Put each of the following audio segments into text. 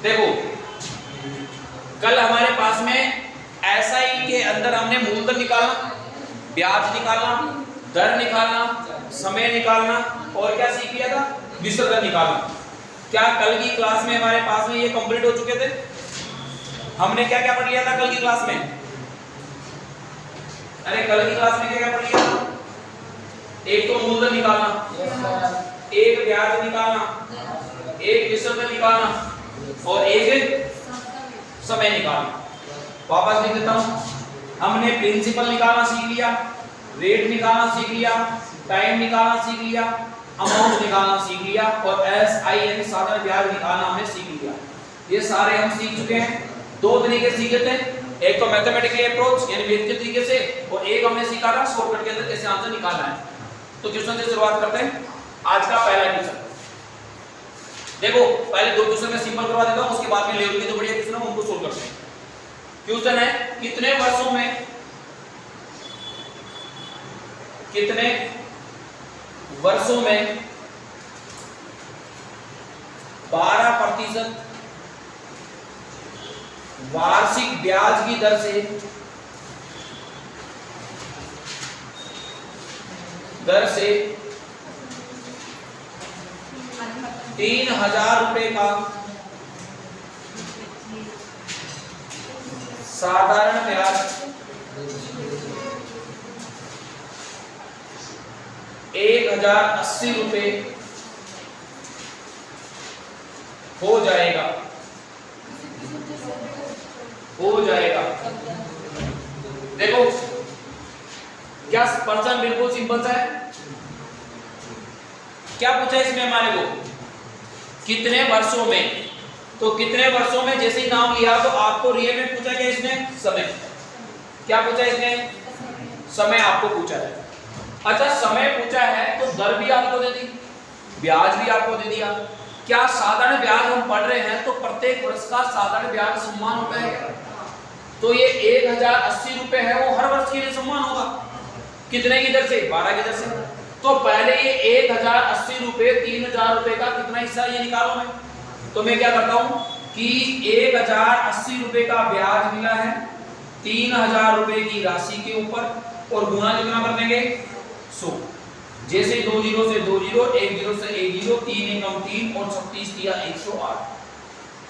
देखो कल हमारे पास में एसआई के अंदर हमने मूलधन निकालना, ब्याज निकालना, दर निकालना, समय निकालना और क्या सीख लिया था, विसर्जन निकालना। क्या कल की क्लास में हमारे पास में ये कंप्लीट हो चुके थे? हमने क्या क्या पढ़ लिया था कल की क्लास में? अरे कल की क्लास में क्या क्या पढ़ लिया था? एक तो मूलधन निकालना, एक ब्याज निकालना, एक विसर्जन निकालना और एक समय निकालना। वापस लिख देता हूं। हमने प्रिंसिपल निकालना सीख लिया, रेट निकालना सीख लिया, टाइम निकालना सीख लिया, अमाउंट निकालना सीख लिया और एसआई यानी साधारण ब्याज निकालना हमने सीख लिया। ये सारे हम सीख चुके हैं। दो तरीके सीखे थे, एक तो मैथमेटिकल अप्रोच यानी व्यक्तिगत तरीके से और एक हमने सीखा था शॉर्टकट के अंदर कैसे आंसर निकालना है। तो क्वेश्चन से शुरुआत करते हैं। आज का पहला क्वेश्चन देखो, पहले दो क्वेश्चन में सिंपल करवा देता हूं, उसके बाद में लेवल के जो बढ़िया क्वेश्चन है उनको सोल्व करते हैं। क्वेश्चन है कितने वर्षों में 12% वार्षिक ब्याज की दर से 3,000 रुपए का साधारण ब्याज 1,080 रुपए हो जाएगा। देखो क्या पर्सन बिल्कुल सिंपल सा है। क्या पूछा इसमें हमारे को, कितने वर्षों में, तो कितने वर्षों में जैसे ही नाम लिया तो आपको रियल में पूछा क्या इसमें, समय। क्या पूछा इसमें, समय आपको पूछा है। अच्छा समय पूछा है तो दर भी आपको दे दी, ब्याज भी आपको दे दिया। क्या साधारण ब्याज हम पढ़ रहे हैं तो प्रत्येक वर्ष का साधारण ब्याज सम्मान होता है क्या? तो ये 1,080 रुपए है वो हर वर्ष के लिए सम्मान होगा। कितने की दर से, 12 की दर से। तो पहले ये 1,080 रुपए 3,000 रुपए का कितना हिस्सा ये निकालो मैं। तो मैं क्या करता हूं कि 1,080 रुपए का ब्याज मिला है 3,000 रुपए की राशि के ऊपर और गुना कितना कर देंगे 100। जैसे 2 जीरो से 2 जीरो, 1 जीरो से 1 जीरो, 3 एकम 3 और 36 किया 108।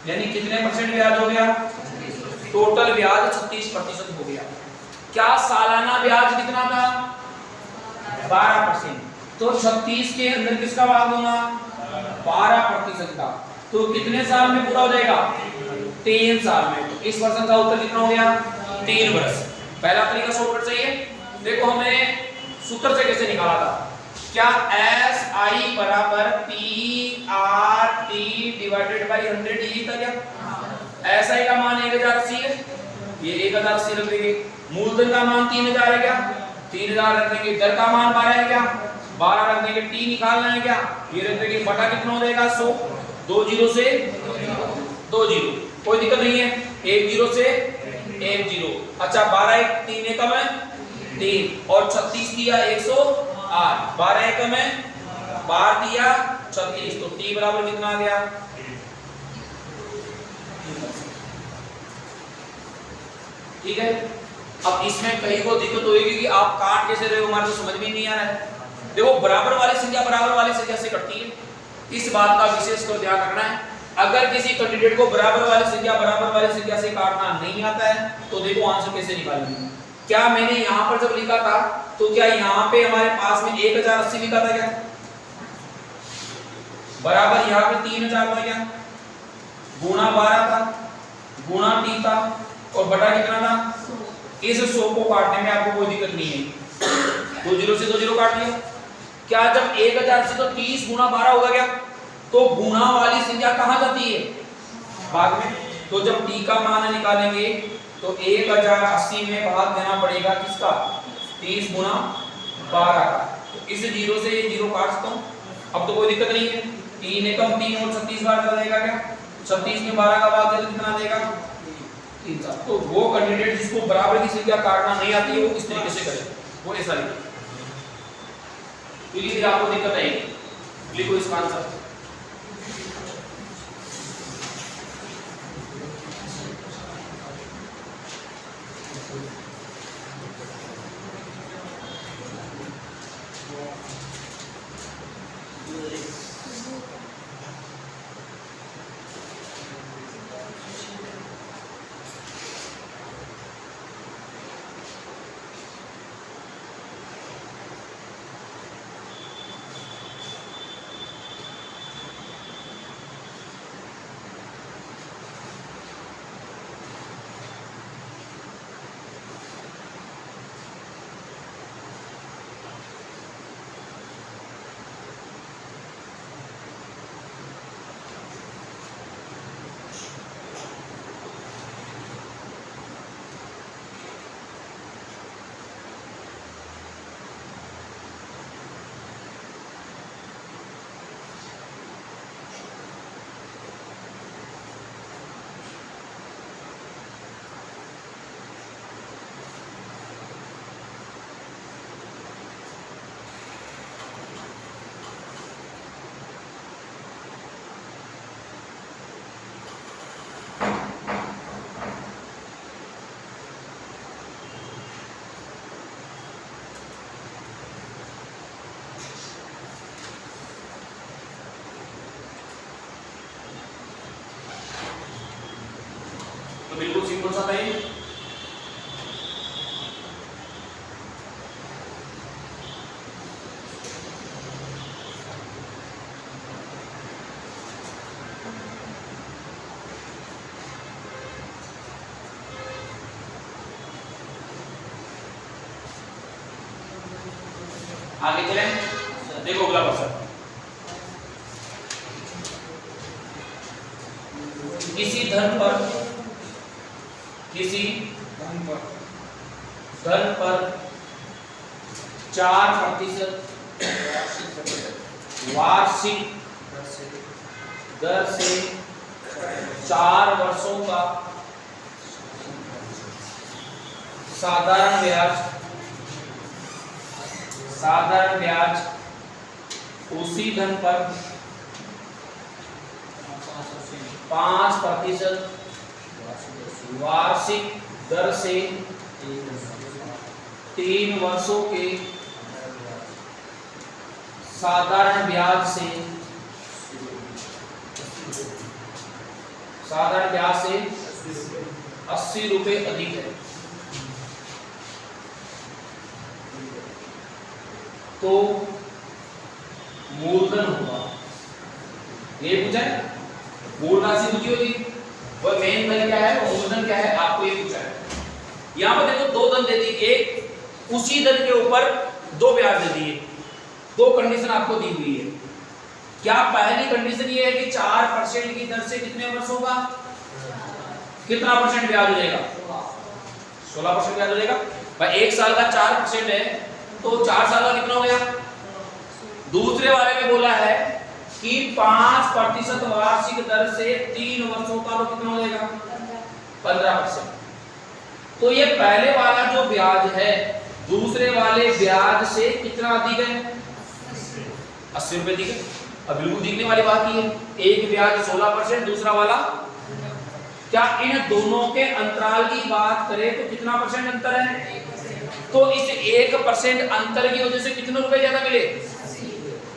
यानी कितने परसेंट ब्याज हो गया, टोटल ब्याज 36% हो गया। क्या सालाना ब्याज कितना था, 12%। तो 36 के अंदर किसका भाग दूंगा, 12% का। तो कितने साल में पूरा हो जाएगा, 3 साल में। तो इस वर्ष का उत्तर कितना हो गया, 3 वर्ष। पहला तरीका शॉर्टकट सही है। देखो हमने सूत्र से कैसे निकाला था, क्या एस आई बराबर P R T divided by 100 यही था क्या? एस आई का मान 1,080 है, ये 1,080 रख देंगे। मूलधन का मान 3,000 है क्या, 3,000 रख देंगे। दर का मान 12 है क्या, 12 रख देंगे। टी निकालना है क्या, ये रख देंगे। बटा कितना हो जाएगा 100, 2 जीरो से 2 जीरो, कोई दिक्कत नहीं है। 1 जीरो से 1 जीरो। अच्छा 12 एक 3 एकम है 3 और 36 दिया 108, 12 एकम है 12 दिया 36। तो टी बराबर कितना आ गया, ठीक है। अब इसमें कहीं को दिक्कत होगी कि आप काट कैसे रहे हो, हमारे तो समझ में नहीं आ रहा है। देखो बराबर वाली संख्या बराबर वाली संख्या से कटती है, इस बात का विशेष कर ध्यान रखना है। अगर किसी कैंडिडेट को बराबर वाली संख्या से काटना नहीं आता है तो देखो आंसर कैसे निकालेंगे। क्या मैंने यहाँ पर जब लिखा था तो क्या यहाँ पे हमारे पास में 1,080 लिखा था क्या, बराबर यहाँ पे 3,000 था क्या, गुणा 12 था, गुणा टी था और बटा कितना था, इस 100 को काटने में आपको कोई दिक्कत नहीं है। 2 जीरो से 2 जीरो काट लिया। क्या जब 1,000 से तो 30 गुणा 12 होगा क्या, तो गुणा वाली संख्या कहां जाती है, भाग में। तो जब टी का मान निकालेंगे तो 1,080 में भाग देना पड़ेगा किसका, 30 गुणा 12 का। तो इस जीरो से ये जीरो काट सकता हूँ, अब तो कोई दिक्कत नहीं है। 3 एकम 3 और 36 बार कर देगा क्या, 36 में 12 का भाग दे तो कितना देगा 3। तो वो कैंडिडेट जिसको बराबर की संख्या काटना नहीं आती है वो इस तरीके से करे, वो ऐसा लिखे, क्योंकि फिर आपको दिक्कत आएगी। लिखो इसका आंसर। कौन सा था ये? आगे चलें, देखो अगला क्वेश्चन। किसी धन पर 4% वार्षिक दर से 4 वर्षों का साधारण ब्याज उसी धन पर 5% वार्षिक दर से 3 वर्षों के साधारण ब्याज से 80 रुपए अधिक है, तो मूलधन होगा। ये पूछा है, मूल राशि पूछी होगी, वह मेन धन क्या है, वो मूलधन क्या है, आपको ये पूछा है। यहाँ पर देखो 2 धन दे दी, एक उसी धन के ऊपर 2 ब्याज दे दिए, 2 कंडीशन आपको दी हुई है। क्या पहली कंडीशन ये है कि 4% की दर से कितने वर्षों का कितना परसेंट ब्याज हो जाएगा? 16% ब्याज हो जाएगा। भाई 1 साल का 4% है तो 4 साल का कितना हो गया? दूसरे वाले में बोला है कि 5% वार्षिक दर से 3 वर्षों का, तो कितना हो जाएगा? 15%। तो ये पहले वाला जो ब्याज है दूसरे वाले ब्याज से कितना अधिक है? 80 रुपए अधिक है। अब बिल्कुल दिखने वाली बात ही है, एक ब्याज 16%, दूसरा वाला, क्या इन दोनों के अंतराल की बात करें तो कितना परसेंट अंतर है? तो इस 1% अंतर की वजह से कितने रुपए ज्यादा मिले?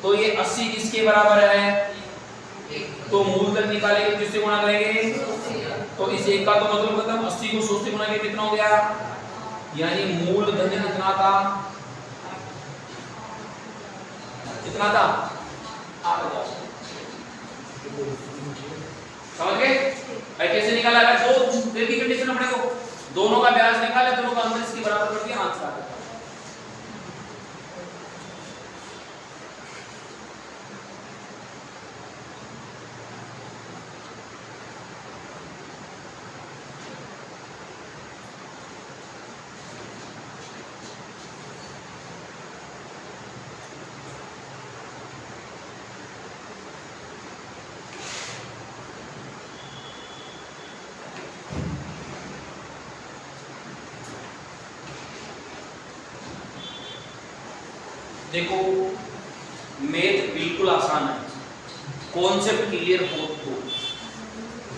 तो ये 80 किसके बराबर है? तो मूलधन निकालेंगे, किससे गुणा करेंगे? तो इस एक का तो मतलब खत्म, 80 को 100 से गुणा करके कितना हो गया? यानी मूलधन कितना था? कितना था? 8000। समझ गए? भाई कैसे निकाला? अगर 2 की कंडीशन अपने को दोनों का ब्याज निकाले, दोनों का अंतर इसके बराबर कर दिया, आंसर आ गया। देखो मैथ बिल्कुल आसान है, कॉन्सेप्ट क्लियर हो तो।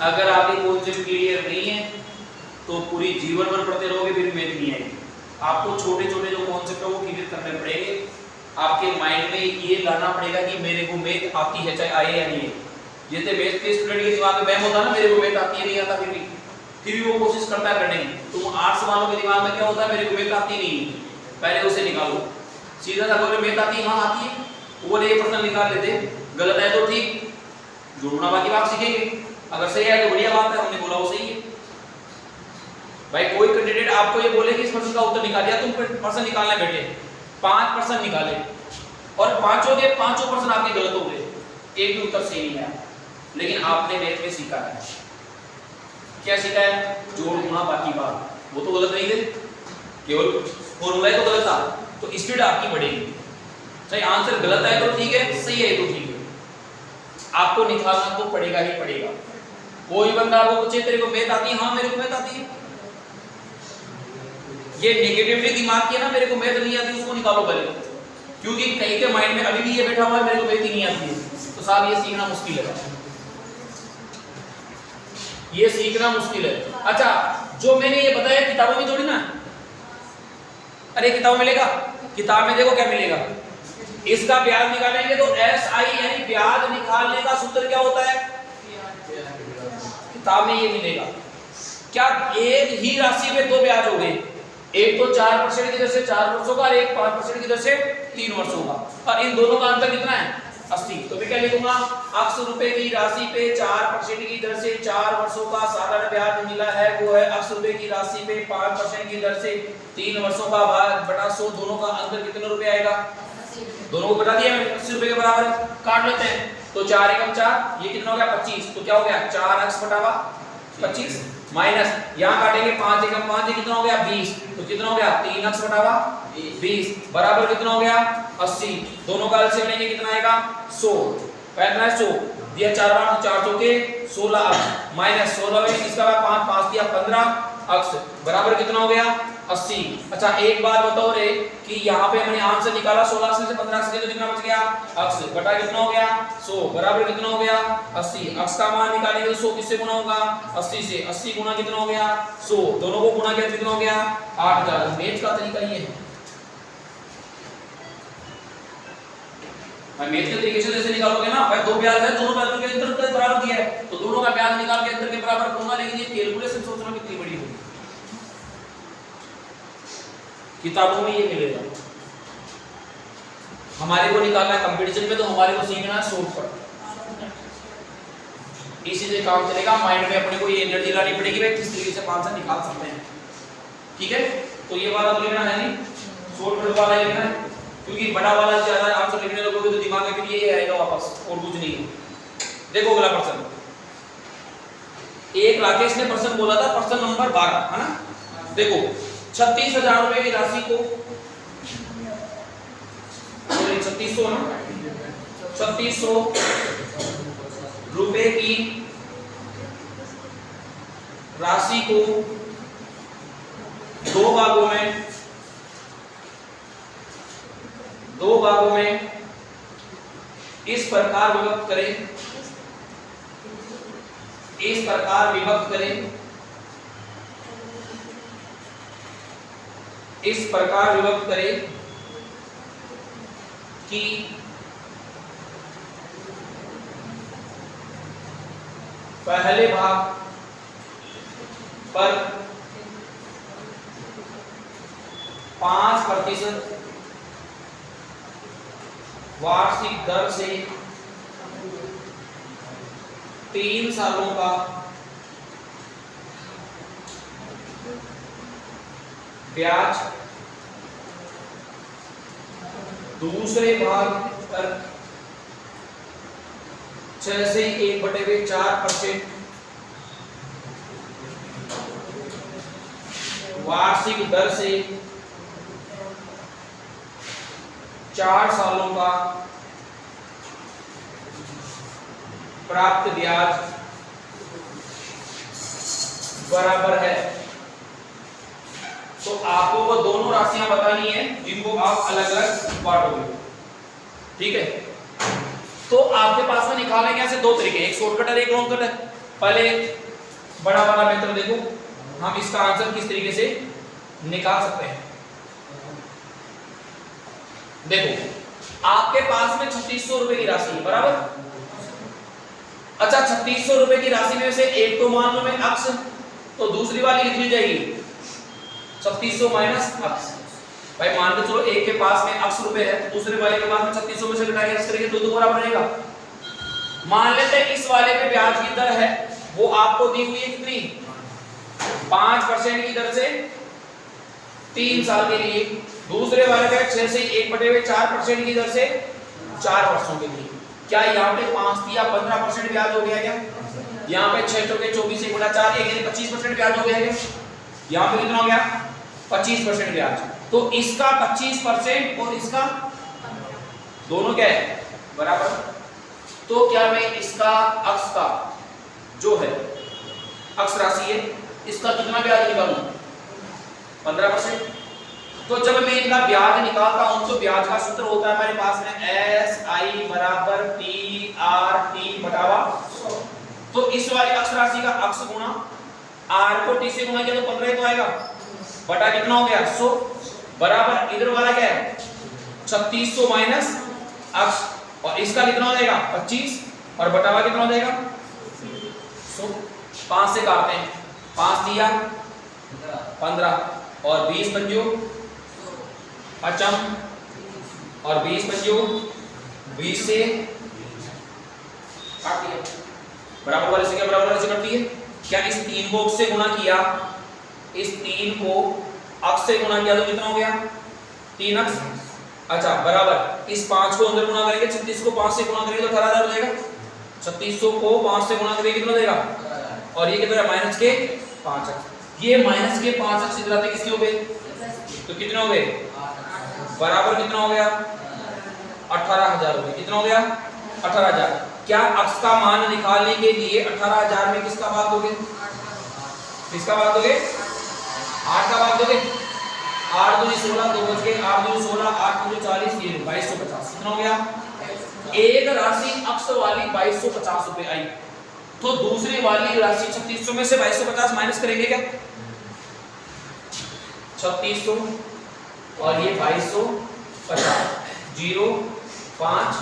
अगर आपके कॉन्सेप्ट क्लियर नहीं है तो पूरी जीवन भर पढ़ते रहोगे, फिर मैथ नहीं आएगी। आपको छोटे छोटे जो कॉन्सेप्ट है वो क्लियर करने पड़ेंगे। आपके माइंड में ये लाना पड़ेगा कि मेरे को मैथ आती है, चाहे आए या नहीं है। जैसे मैथ के स्टूडेंट के दिमाग में बैम होता है ना, मेरे को मैथ आती है नहीं आता, फिर भी वो कोशिश करता है करने की। तुम आर्ट्स वालों के दिमाग में क्या होता है? मेरे को मैथ आती नहीं है, पहले उसे निकालो। सीधा सा बोले मैथ आती है, हाँ आती है, वो ये प्रश्न निकाल लेते। गलत है तो ठीक, जोड़ना बाकी बात सीखेंगे। अगर सही है तो बढ़िया बात है, हमने बोला वो सही है। भाई कोई कैंडिडेट आपको ये बोले कि इस प्रश्न का उत्तर निकालिए, तुम प्रश्न निकालने बैठे 5 प्रश्न निकाले और पांचों के पांचों प्रश्न आपके गलत हो गए, एक भी उत्तर सही नहीं आया। लेकिन आपने मैथ में सीखा है, क्या सीखा है? जोड़ गुणा बाकी बात, वो तो गलत नहीं थे, केवल फॉर्मूला तो गलत था, तो स्पीड आपकी बढ़ेगी। चाहे आंसर गलत है तो ठीक है, सही है तो ठीक है, आपको निकालना तो पड़ेगा ही पड़ेगा। कोई बंदा आपको पूछे तेरे को मैथ आती है? हाँ मेरे को मैथ आती है। ये नेगेटिवली दिमाग की है ना, मेरे को मैथ नहीं आती, उसको निकालो पहले, क्योंकि कई के माइंड में अभी भी ये बैठा हुआ है मेरे को मैथ ही नहीं आती है। तो साहब ये सीखना मुश्किल है, ये सीखना मुश्किल है। अच्छा, जो मैंने ये बताया किताबों में थोड़ी ना, अरे किताब मिलेगा, किताब में देखो क्या मिलेगा। इसका ब्याज निकालेंगे तो SI यानी ब्याज निकालने का सूत्र क्या होता है? किताब में ये मिलेगा। क्या एक ही राशि पे दो ब्याज हो गए, एक तो 4% की दर से 4 वर्षों का और एक 5% की दर से 3 वर्षों का, और इन दोनों का अंतर कितना है 80। तो मैं क्या लिखूंगा, अक्स रुपए की राशि पे 4% की दर से 4 वर्षों का साधारण ब्याज मिला है, वो है अक्स रुपए की राशि पे 5% की दर से 3 वर्षों का भाग बटा 100, दोनों का अंतर कितने रुपए आएगा, दोनों को बता दिया मैंने 80 रुपए के बराबर है। काट लेते हैं, तो 4 एकम 4, ये कितना हो गया 25, तो क्या हो गया 4 अक्स बटा 25 माइनस यहाँ काटेंगे 5 एकम 5, ये कितना हो गया 20, तो कितना हो गया 3 अक्स बटा 20 बराबर कितना हो गया 80, दोनों का एलसीएम लेंगे कितना आएगा 100, कितना है 100 दिया 4 बार 4 चौके 16 अक्स माइनस 16 में इसका 5 5 दिया 15 अक्स बराबर कितना हो गया 80। अच्छा एक बात बताओ रे कि यहाँ पे हमने आंसर निकाला 16 से 15 से, तो कितना बच गया अक्स बटा कितना हो गया 100 बराबर कितना हो गया 80। अक्स का मान निकालेंगे 100 किससे गुना होगा 80 से, 80 गुना कितना हो गया 100, दोनों को गुना किया कितना हो गया 8000। मैथ का तरीका ये है, मैथ के तरीके से जैसे निकालोगे ना भाई, दो ब्याज है दोनों ब्याजों के अंतर के बराबर दिया है, तो दोनों का ब्याज निकाल के अंतर के बराबर करूंगा, लेकिन ये कैलकुलेशन सोचना कितनी बड़ी होगी, किताबों में ये मिलेगा, हमारे को निकालना है कंपटीशन में, तो हमारे को सीखना है शॉर्टकट, इसी से काम चलेगा। माइंड में अपने को ये एनर्जी लानी पड़ेगी भाई किस तरीके से आंसर निकाल सकते हैं, ठीक है। तो ये वाला तो लेना है नहीं, शॉर्टकट वाला लेना है, क्योंकि बड़ा वाला ज्यादा आंसर लिखने लगोगे तो दिमाग में भी ये आएगा वापस, और कुछ नहीं। देखो अगला प्रश्न, एक राकेश ने प्रश्न बोला था, प्रश्न नंबर 12 है ना। देखो 36,000 रुपए की राशि को, 3600 ना, 3600 रुपए की राशि को दो भागों में इस प्रकार विभक्त करें, इस प्रकार विभक्त करें, इस प्रकार विभक्त करें कि पहले भाग पर 5% वार्षिक दर से 3 सालों का ब्याज, दूसरे भाग पर 6 से 1/4% वार्षिक दर से 4 सालों का प्राप्त ब्याज बराबर है। तो आपको वो दोनों राशियां बतानी है जिनको आप अलग अलग बांटोगे, ठीक है। तो आपके पास में निकालने कैसे दो तरीके, एक शॉर्टकट है एक लॉन्ग कट है। पहले बड़ा वाला मेथड देखो, हम इसका आंसर किस तरीके से निकाल सकते हैं। देखो आपके पास में 3600 रुपए की राशि है बराबर। अच्छा 3600 रुपए की राशि में से एक तो मान लो मैं अक्स, तो दूसरी वाली लिखनी जाएगी 3600 माइनस अक्स। भाई मान के चलो एक के पास में अक्स रुपए है, तो दूसरे वाले के पास में 3600 में से घटाएंगे अक्स करेंगे तो दो बराबर रहेगा। मान लेते हैं इस वाले पे ब्याज की दर है वो आपको दी हुई है कितनी 5% की दर से 3 साल के लिए, दूसरे वाले पे 6 से 1/4% की दर से 4 वर्षों के लिए। क्या यहाँ पे 5 या 15% ब्याज हो गया क्या? यहाँ पे 6 चौके 24 1/4 यानी 25% ब्याज हो गया क्या? यहाँ पे कितना हो गया 25% ब्याज। तो इसका 25% और इसका दोनों क्या है बराबर। तो क्या मैं इसका अक्स का जो है अक्स राशि है इसका कितना ब्याज निकालूं 15%। तो जब मैं इनका ब्याज निकालता हूं तो ब्याज का सूत्र होता है हमारे पास में SI बराबर TRT बटावा 100। तो इस वाली अक्स राशि का अक्स गुणा R को T से गुणा किया तो 15 तो आएगा बटा कितना हो गया 100 बराबर इधर वाला क्या है 3600 माइनस अक्स और इसका कितना हो जाएगा 25 और बटावा कितना हो जाएगा 100। 5 से काटते हैं 5 दिया 15 और 20 पंजो 55 और 20 पंजो 20 से काट दिया, बराबर वाले से क्या बराबर वाले से कटती है क्या? इस 3 को से गुणा किया, इस 3 को अक्ष से गुणा किया तो कितना हो गया? 3 अक्ष। अच्छा बराबर इस 5 को अंदर गुणा करेंगे, 36 को 5 से गुणा करेंगे तो 18,000 हो जाएगा। 3600 को 5 से गुणा करेंगे कितना देगा? और ये कितना है? माइनस के 5 अक्ष। ये माइनस के 5 अक्ष इधर आते किसके हो गए? तो कितने हो गए? बराबर कितना हो गया? 18,000 हो गए। कितना हो गया? 18,000। क्या अक्ष का मान निकालने के लिए 18,000 में किसका भाग दोगे? किसका भाग दोगे? 8 का भाग दोगे। 8 दूनी 16, 2 बच गए, 8 दूनी 16, 8 दूनी 40, ये 2250। कितना हो गया? एक राशि अक्ष वाली 2250 रुपए आई, तो दूसरी वाली राशि 3600 में से 2250 माइनस करेंगे क्या? 3600 और ये 2250, 0 5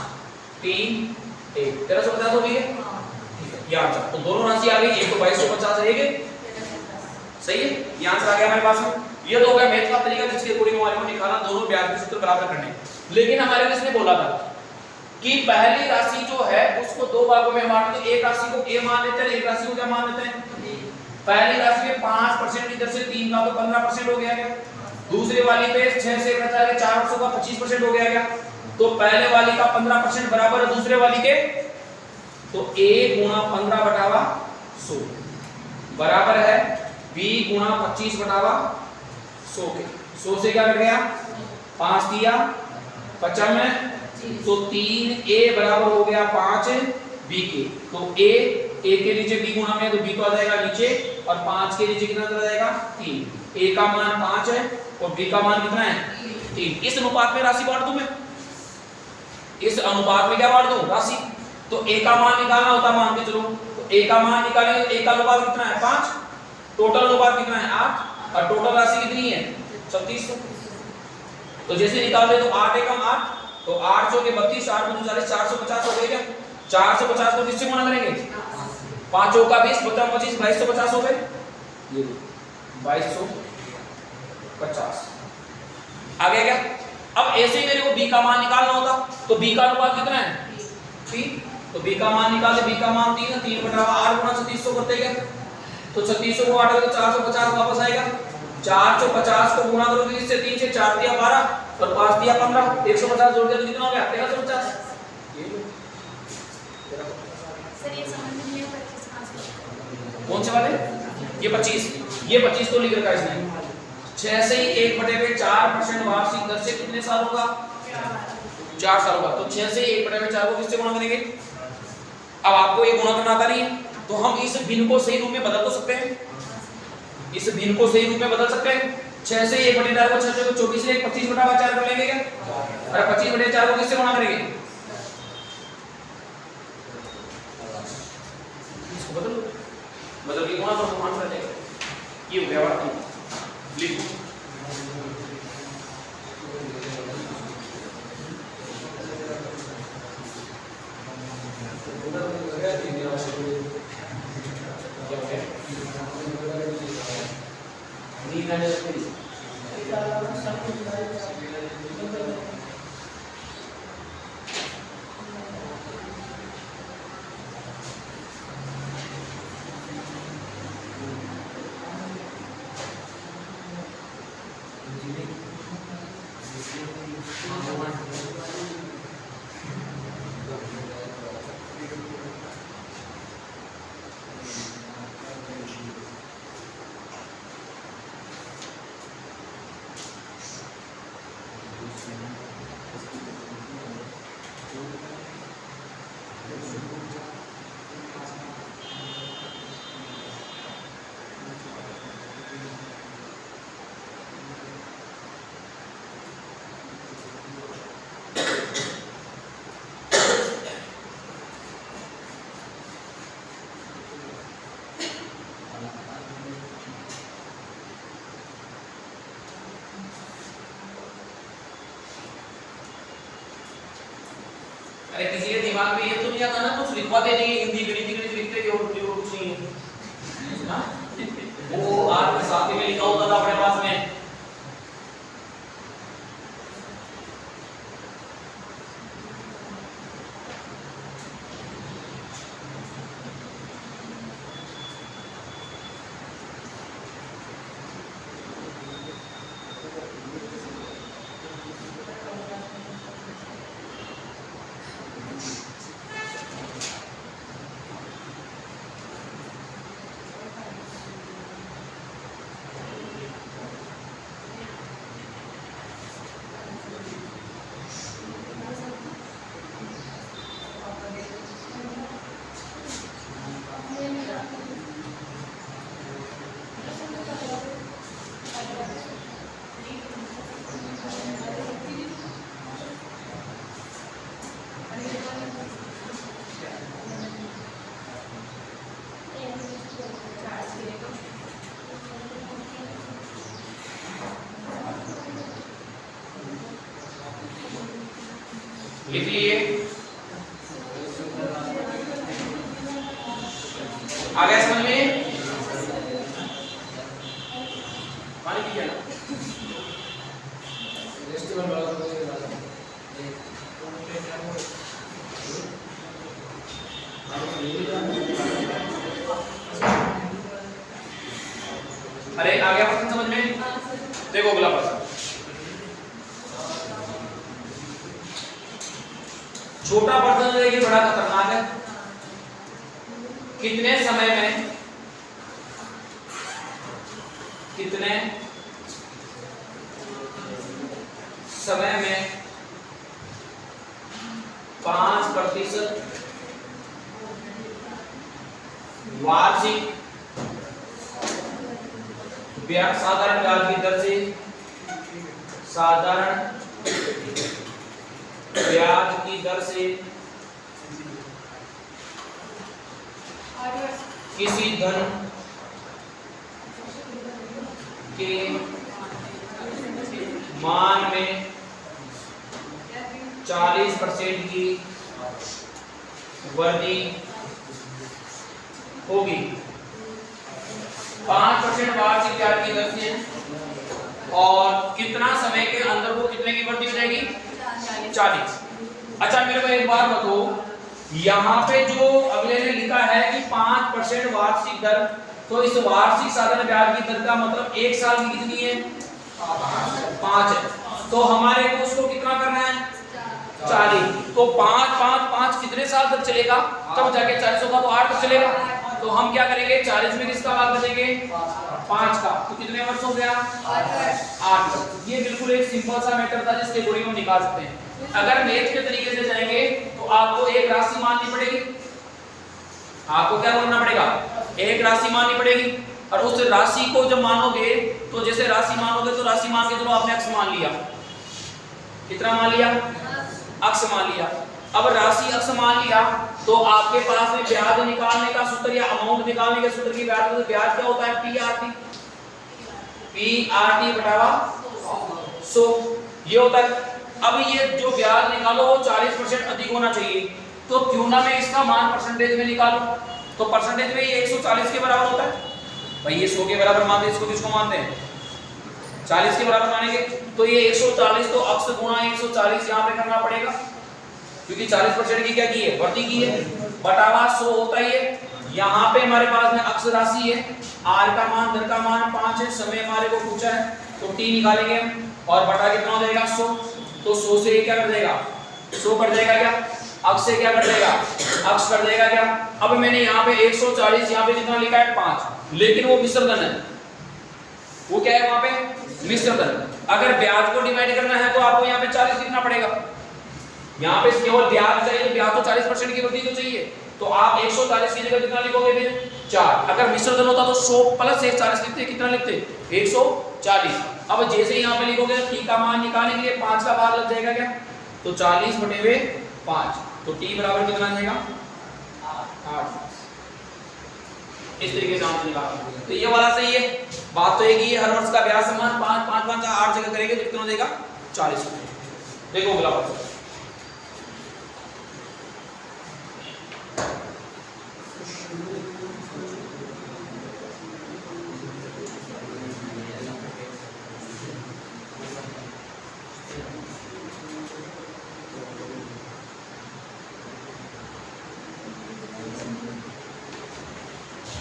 3 1 1350 हो गई है। ठीक है, ये आंसर। तो दोनों राशि आ गई, एक तो 2250 है, एक सही है। ये आंसर आ गया हमारे पास में। ये तो हो गया मैथ का तरीका जिसके अकॉर्डिंग हमारे को निकालना दोनों ब्याज के सूत्र बराबर करने। लेकिन हमारे लिए इसने बोला था कि पहली राशि जो है उसको दो भागों में बांट दो, एक राशि को a मान लेते हैं, एक राशि को क्या मान लेते हैं? पहली राशि में 5% इधर से 3 का तो 15% हो गया क्या? दूसरी वाली पे 6 से बचा के 400 का 25% हो गया क्या? तो पहले वाली का 15% बराबर है दूसरे वाली के, तो a गुणा 15 बटावा 100 बराबर है b गुणा 25 बटावा 100 के। 100 से क्या कट गया? 5 दिया 55, तो 3a बराबर हो गया 5 b के। तो a के नीचे b गुणा में, तो b तो आ जाएगा नीचे, और 5 के नीचे कितना चला जाएगा? 3। a का मान 5 है और b का मान कितना है? 3। इस अनुपात में राशि बांट दूं मैं, इस अनुपात में क्या बांट दूं? राशि। तो a का मान निकालना होता, मान के चलो, तो a का मान निकालेंगे तो a का अनुपात कितना है? 5। टोटल अनुपात कितना है? 8। और टोटल राशि कितनी है? 3600। तो जैसे निकाल दे तो 8 एकम 8, तो 800 के 32, 8 में 40, 450 हो गए क्या? 450 को किससे गुणा करेंगे? 5 का 20, 25 25, 2250 हो गए। ये 2250 आ गया क्या? अब ऐसे ही मेरे को b का मान निकालना होता, तो b का अनुपात कितना है? 3। तो b का मान निकाले, b का मान 3 है, 3 बटा 8 गुणा 3600 करते क्या? तो 3600 को 8 तो 450 वापस आएगा। 450 को गुणा करोगे इससे, 3 से 4 दिया 12 और 5 दिया 15, 150 जोड़ दिया तो कितना हो गया? 1350। सर ये समझ में नहीं आया 25 कहां से? कौन से वाले? ये 25, ये 25 तो लिख रखा है इसने। 6 से ही 1/4% वार्षिक दर से कितने साल होगा? 4 साल होगा। तो 6 से 1/4 को किससे गुणा करेंगे? अब आपको ये गुणा करना आता नहीं है, तो हम इस भिन्न को सही रूप में बदल तो सकते हैं, इस भिन्न को सही रूप में बदल सकते हैं। 6 से 1/4 को 6 को 24 से 25/4 कर लेंगे क्या? अरे 25/4 को किससे गुणा करेंगे? इसको बदल के गुणा तो आंसर आ जाएगा। ये हो गया वाला, लिखो अरे किसी के दिमाग में ये तो नहीं आता ना, कुछ लिखवा देंगे हिंदी गणित लिखते हो कुछ नहीं है ना। लिखिए। आ गया समझ में? पानी पी ना। अरे आ गया प्रश्न समझ में? देखो अगला प्रश्न, छोटा प्रश्न देखिए, बड़ा खतरनाक है। कितने समय में 5% वार्षिक साधारण ब्याज की दर से किसी धन के मान में 40% की वृद्धि होगी। 5% वार्षिक ब्याज की दर से और कितना समय के अंदर वो कितने की वृद्धि हो जाएगी? 40। अच्छा मेरे को एक बात बताओ, यहाँ पे जो अगले ने लिखा है कि 5% वार्षिक दर, तो इस वार्षिक साधारण ब्याज की दर का मतलब एक साल की कितनी है? 5 है। तो हमारे को उसको कितना करना है? 40। तो 5 कितने साल तक चलेगा? तब जाके 40 होगा, तो 8 तक चलेगा। तो हम क्या करेंगे? 40 में किसका भाग बचेंगे? 5 का। तो कितने वर्ष हो गया? 8। ये बिल्कुल एक सिंपल सा मैटर था जिसके गुणी हम निकाल सकते हैं। अगर मैथ के तरीके से जाएंगे तो आपको एक राशि माननी पड़ेगी। आपको क्या मानना पड़ेगा? एक राशि माननी पड़ेगी। और उस राशि को जब मानोगे तो जैसे राशि मानोगे तो राशि मान के चलो आपने अक्ष मान लिया। कितना मान लिया? अक्ष मान लिया। अब राशि अक्ष मान लिया तो आपके पास में ब्याज निकालने का सूत्र या अमाउंट निकालने के सूत्र की ब्याज क्या होता है? पीआरटी बटावा 100 ये होता है। अब ये जो ब्याज निकालो वो 40% अधिक होना चाहिए, तो क्यों ना मैं इसका मान परसेंटेज में निकालूं। तो परसेंटेज में ये 140 के बराबर होता है। भाई ये 100 के बराबर मानते हैं, इसको किसको मानते हैं? 40 के बराबर मानेंगे। तो ये 140 तो अक्ष गुणा 140 यहाँ पे करना पड़ेगा, क्योंकि 40% की क्या की है? वृद्धि की है। बटावा 100 होता ही है। यहाँ पे हमारे पास में अक्ष राशि है, आर का मान, दर का मान 5 है, समय हमारे को पूछा है, तो टी निकालेंगे हम, और बटा कितना हो जाएगा? 100। तो 100 से क्या कर देगा? 100 कर देगा क्या? अक्ष से क्या कर देगा? अक्ष कर देगा क्या? अब मैंने यहाँ पे 140, यहाँ पे कितना लिखा है? 5, लेकिन वो मिश्र धन है। वो क्या है वहां पे? मिश्र धन। अगर ब्याज को डिवाइड करना है तो आपको यहाँ पे 40 लिखना पड़ेगा। यहाँ पे केवल ब्याज चाहिए, ब्याज तो 40% की वृद्धि तो चाहिए, तो आप 140 की जगह कितना लिखोगे फिर? 4। अगर मिश्र धन होता तो 100 प्लस 140 लिखते, कितना लिखते? 140। अब जैसे यहाँ पे लिखोगे टी का मान निकालने के लिए 5 का भाग लग जाएगा क्या? तो 40 बटे हुए 5, तो टी बराबर कितना आ जाएगा? 8। इस तरीके से आंसर निकालना। तो ये वाला सही है। बात तो एक ही है, हर वर्ष का ब्याज समान 5 5 5 8 जगह करेंगे तो कितना देगा? 40। देखो अगला प्रश्न,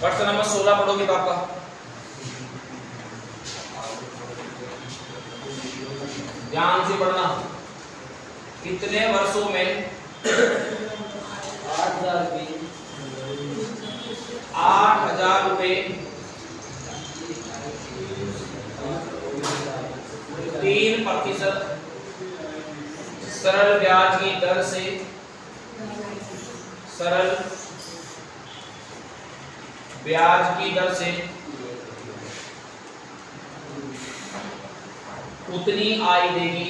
प्रश्न नंबर 16 पढ़ोगे पापा? ध्यान से पढ़ना। कितने वर्षों में 8,000 रुपए 3% सरल ब्याज की दर से उतनी आय देगी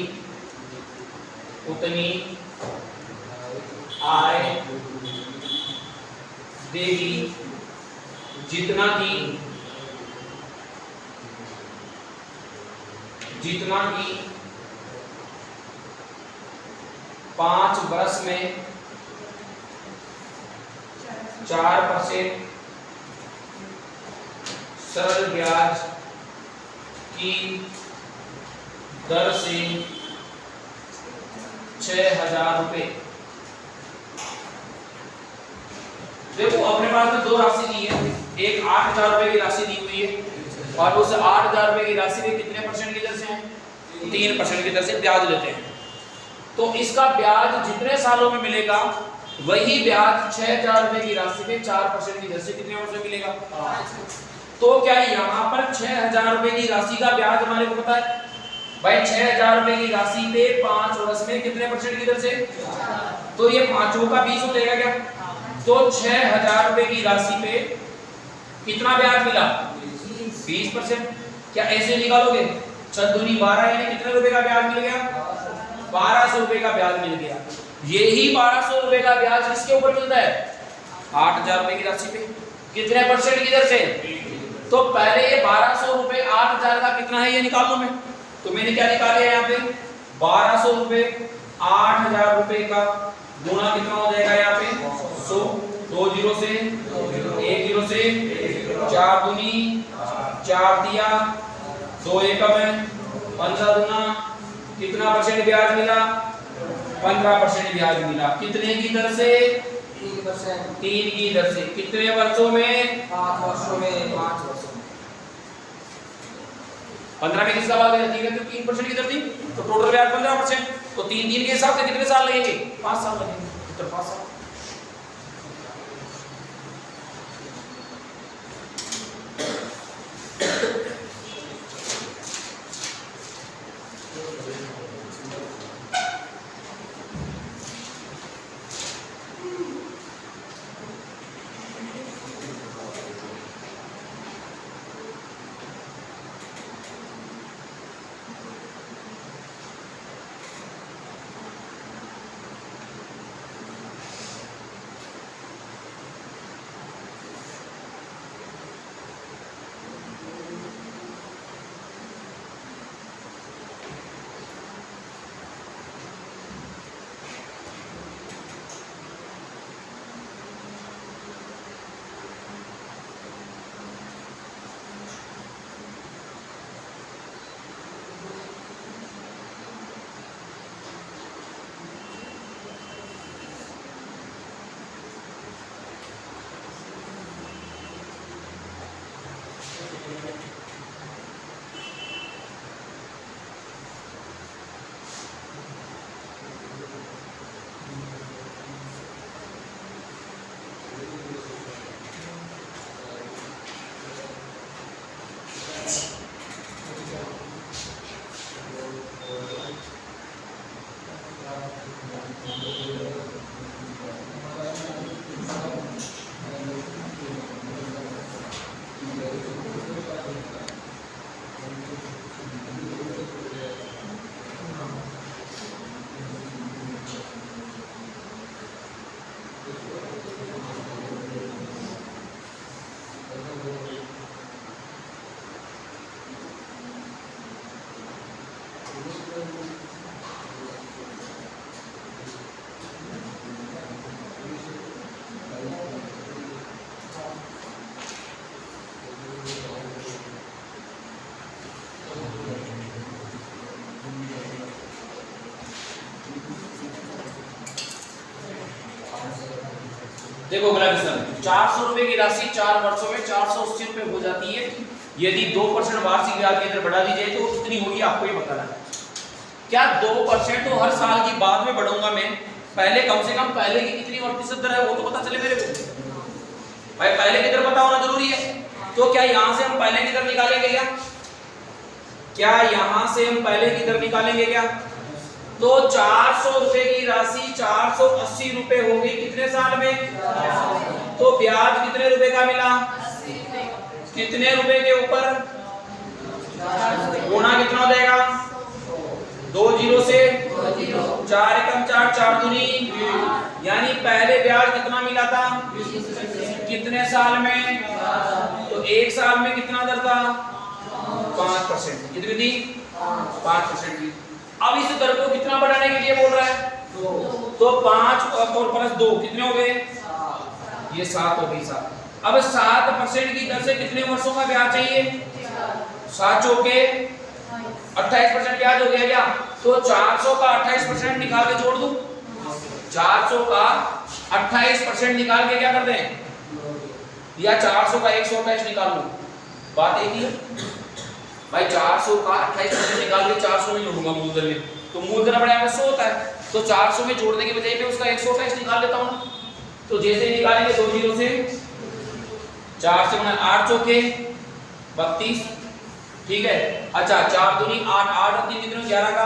जितना कि 5 वर्ष में 4% सरल ब्याज की दर से 6,000 रुपए। देखो अपने पास में दो राशि दी है, एक 8,000 रुपए की राशि दी हुई है और उस 8,000 रुपए की राशि पे कितने परसेंट की दर से है? 3% की दर से ब्याज लेते हैं। तो इसका ब्याज जितने सालों में मिलेगा वही ब्याज 6,000 रुपए की राशि पे 4% की दर से कितने वर्ष में मिलेगा? 5। तो क्या यहाँ पर 6,000 रुपए की राशि का ब्याज हमारे को पता है भाई? 6,000 रुपए की राशि पे 5 वर्ष में कितने परसेंट की दर से? तो ये पांचों का 20 हो जाएगा क्या? तो 6,000 रुपए की राशि पे कितना ब्याज मिला? 20%। क्या ऐसे निकालोगे? 6 दूनी 12 यानी कितने रुपए का ब्याज मिल गया? 1200 रुपए का ब्याज मिल गया। यही 1200 रुपए का ब्याज किसके ऊपर मिलता है? 8,000 रुपए की राशि पे कितने परसेंट की दर से? तो पहले ये 1200 रुपए 8,000 का कितना है ये निकाल लो मैं। तो मैंने क्या निकाला है यहाँ पे? 1200 रुपए 8,000 रुपए का गुणा कितना हो जाएगा यहाँ पे? 100। 2 जीरो से 1 जीरो से 4 दूनी 4 दिया 2 एकम है 15 दूना कितना परसेंट ब्याज मिला? 15% ब्याज मिला। कितने की दर से? 3 की दर से। कितने वर्षों में? 5 वर्षों में। 5 वर्षों में। 15 में किसका भाग है? 3% की दर थी तो टोटल ब्याज 15%। तो 3 के हिसाब से कितने साल लगेंगे? 5 साल लगेंगे। तो 5 साल। देखो अगला क्वेश्चन 400 रुपए की राशि 4 वर्षों में 480 रुपए हो जाती है। यदि 2% वार्षिक ब्याज की दर बढ़ा दी जाए तो कितनी होगी आपको ये बताना है। क्या 2% तो हर साल की बाद में बढ़ाऊंगा मैं? पहले कम से कम पहले की कितनी प्रतिशत दर है वो तो पता चले मेरे को भाई। पहले की दर पता होना जरूरी है। तो क्या यहां से हम पहले की दर निकालेंगे क्या? क्या यहां से हम पहले की दर निकालेंगे क्या? तो 400 रुपए की राशि 480 रुपए होगी कितने साल में? तो ब्याज कितने रुपए का मिला? कितने रुपए के ऊपर? गुणा कितना हो जाएगा? 2 जीरो से 4 एकम 4 4 दूनी यानी पहले ब्याज कितना मिला था? कितने साल में? तो 1 साल में कितना दर था? 5%। कितनी थी? 5% की। अब इस दर को कितना बढ़ाने के लिए बोल रहा है? दो तो 5 और प्लस 2 कितने हो गए? ये 7 हो गई। 7 अब 7% की दर से कितने वर्षों का ब्याज चाहिए? 7 चौके 28% ब्याज हो गया क्या? तो 400 का 28% निकाल के जोड़ दूं। 400 का 28% निकाल के क्या कर दें? या 400 का 128 निकाल लूं। बात एक ही है भाई। 400 का 28% निकाल के 400 में जोड़ूंगा मूलधन में, तो मूलधन अपने आप में 100 होता है, तो 400 में जोड़ने के बजाय मैं उसका 128 निकाल लेता हूं ना। तो जैसे ही निकालेंगे 2 जीरो से 4 से बना 8 चौके 32, ठीक है। अच्छा 4 दूनी 8, 8 और 3 कितने? 11 का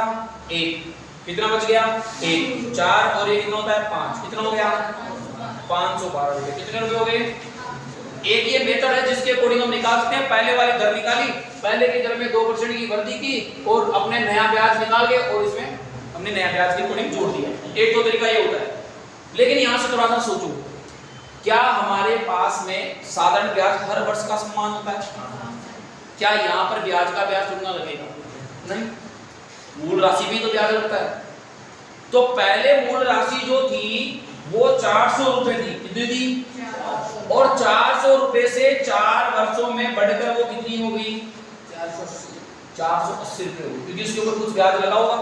1, कितना बच गया? 1। 4 और 1 कितना होता है? 5, कितना हो गया? 512 रुपए। कितने रुपए हो गए? एक ये मेथड है जिसके अकॉर्डिंग हम निकाल सकते हैं। पहले वाली दर निकाली, पहले की दर में 2% की वृद्धि की और अपने नया ब्याज निकाल के और इसमें हमने नया ब्याज के अकॉर्डिंग जोड़ दिया। एक तो तरीका ये होता है। लेकिन यहां से थोड़ा सा सोचो, क्या हमारे पास में साधारण ब्याज हर वर्ष का सम्मान होता है? क्या यहाँ पर ब्याज का ब्याज तुलना लगेगा? नहीं, मूल राशि भी तो ब्याज लगता है। तो पहले मूल राशि जो थी वो 400 रुपए थी। कितनी थी? और 400 रुपए से 4 वर्षों में बढ़कर वो कितनी हो गई? 480 रुपए हो गई, क्योंकि उसके ऊपर कुछ ब्याज लगा होगा।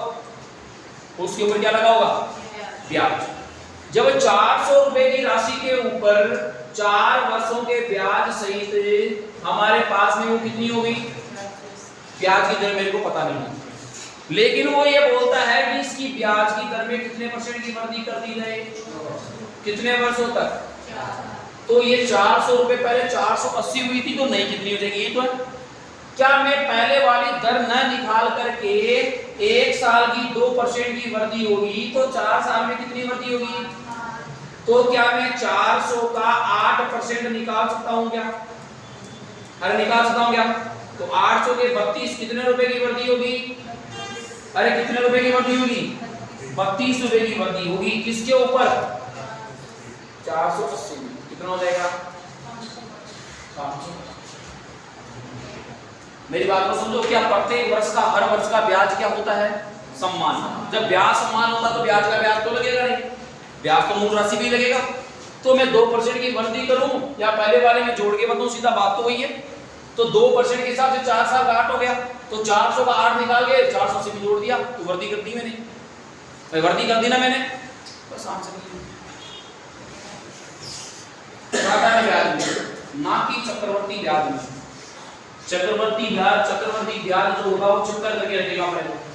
उसके ऊपर क्या लगा होगा? ब्याज। जब 400 रुपए की राशि के ऊपर 4 वर्षों के ब्याज सहित हमारे पास में वो कितनी हो गई? ब्याज की दर मेरे को पता नहीं है, लेकिन वो ये बोलता है कि इसकी ब्याज की दर में कितने % की वृद्धि कर दी जाए? कितने वर्षों तक? तो ये 400 रुपए पहले 480 हुई थी, तो नहीं कितनी हो जाएगी? ये तो है। क्या मैं पहले वाली दर न निकाल करके 1 साल की 2% की वृद्धि होगी तो 4 साल में कितनी वृद्धि होगी? तो क्या मैं 400 का 8% निकाल सकता हूं क्या? अरे निकाल सकता हूं क्या? तो 800 के 32 कितने रुपए की वृद्धि होगी? अरे कितने रुपए की वृद्धि होगी? 32 रुपए की वृद्धि होगी। किसके ऊपर? 480 में। कितना हो जाएगा? 500। मेरी बात को समझो। क्या प्रत्येक वर्ष का, हर वर्ष का ब्याज क्या होता है? सम्मान। जब ब्याज सम्मान होता तो ब्याज का ब्याज तो लगेगा नहीं, ब्याज तो मूल राशि भी लगेगा। तो मैं 2% की वृद्धि करूं या पहले वाले में जोड़ के बताऊं, सीधा बात तो वही है। तो 2% के हिसाब से 4 साल का 8 हो गया, तो 400 का 8 निकाल के 400 से भी जोड़ दिया, तो वृद्धि कर दी मैंने। वृद्धि कर दी ना मैंने, बस आंसर ब्याज में, ना कि चक्रवर्ती ब्याज में। चक्रवर्ती ब्याज जो होगा वो चक्कर करके रखेगा पहले।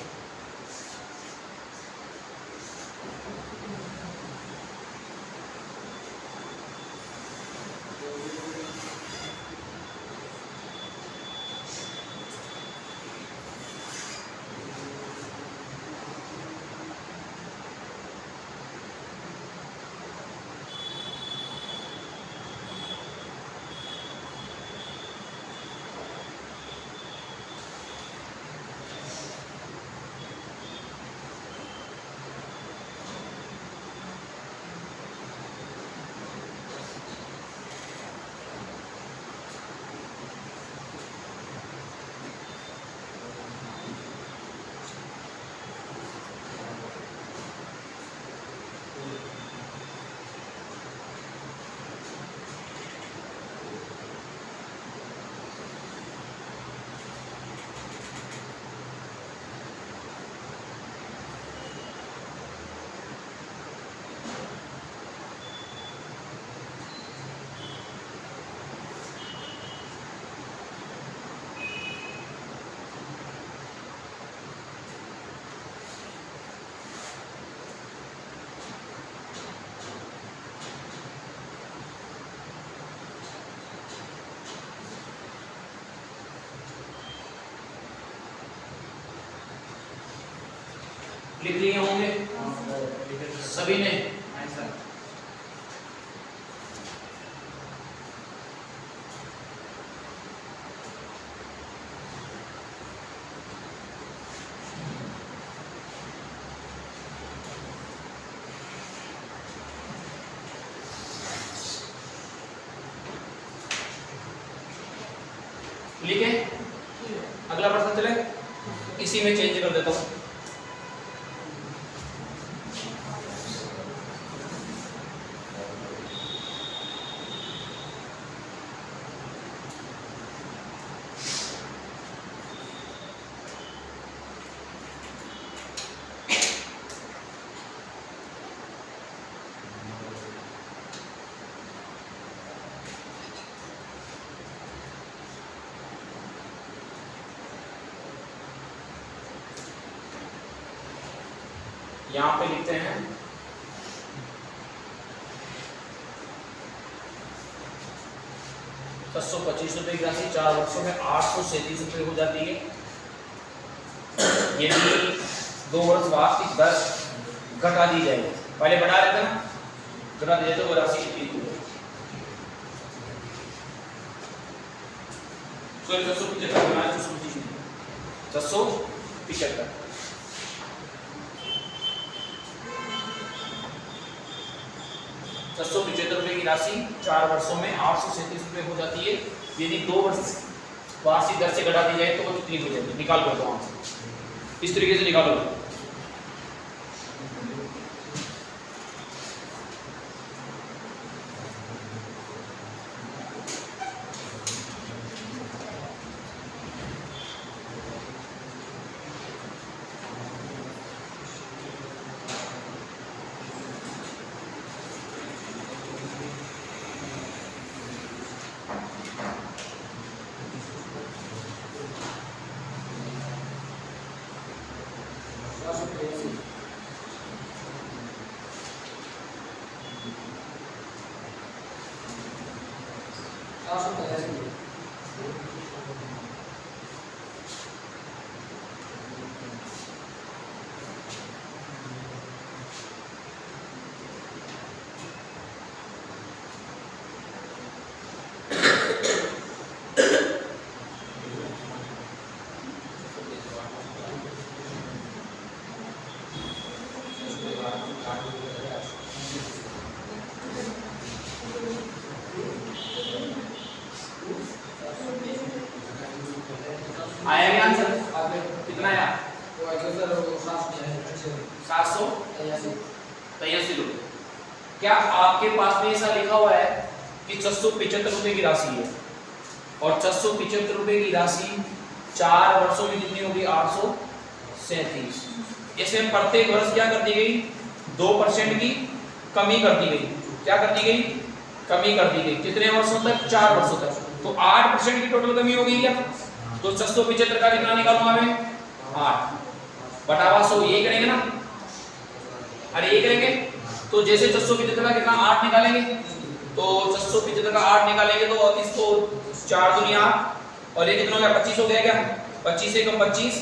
लिख लिए होंगे सभी ने? लिखे? अगला प्रश्न चले, इसी में चेंज कर देता हूं। यहाँ पे लिखते हैं 725 रुपए की राशि 4 वर्षों में 837 रुपए हो जाती है। यदि 2 वर्ष बाद की दर घटा दी जाए, पहले बढ़ा रहे थे ना, घटा दी जाए तो वो राशि कितनी होगी? 775 रुपए की राशि 4 वर्षों में 837 रुपए हो जाती है। यदि 2 वर्ष वार्षिक दर से घटा दी जाए तो वो कितनी हो जाती है? निकाल कर दो आंसर, इस तरीके से निकालो। आया क्या आंसर? कितना आया? 783 रुपए। क्या आपके पास में ऐसा लिखा हुआ है कि 675 रुपए की राशि है और 675 रुपए की राशि 4 वर्षों में कितनी होगी? 837। इसमें प्रत्येक वर्ष क्या कर दी गई? 2% की कमी कर दी गई। क्या कर दी गई? कमी कर दी गई। कितने वर्षों तक? 4 वर्षों तक। तो 8% की टोटल कमी हो गई क्या? तो 675 का कितना निकालूंगा मैं? 8 बटावा 100, ये करेंगे ना? अरे ये करेंगे तो जैसे 675 का कितना 8 निकालेंगे, तो 675 का 8 निकालेंगे तो इसको 4 दूनी 8 और ये कितना हो गया? 25 हो गया क्या? 25 से कम 25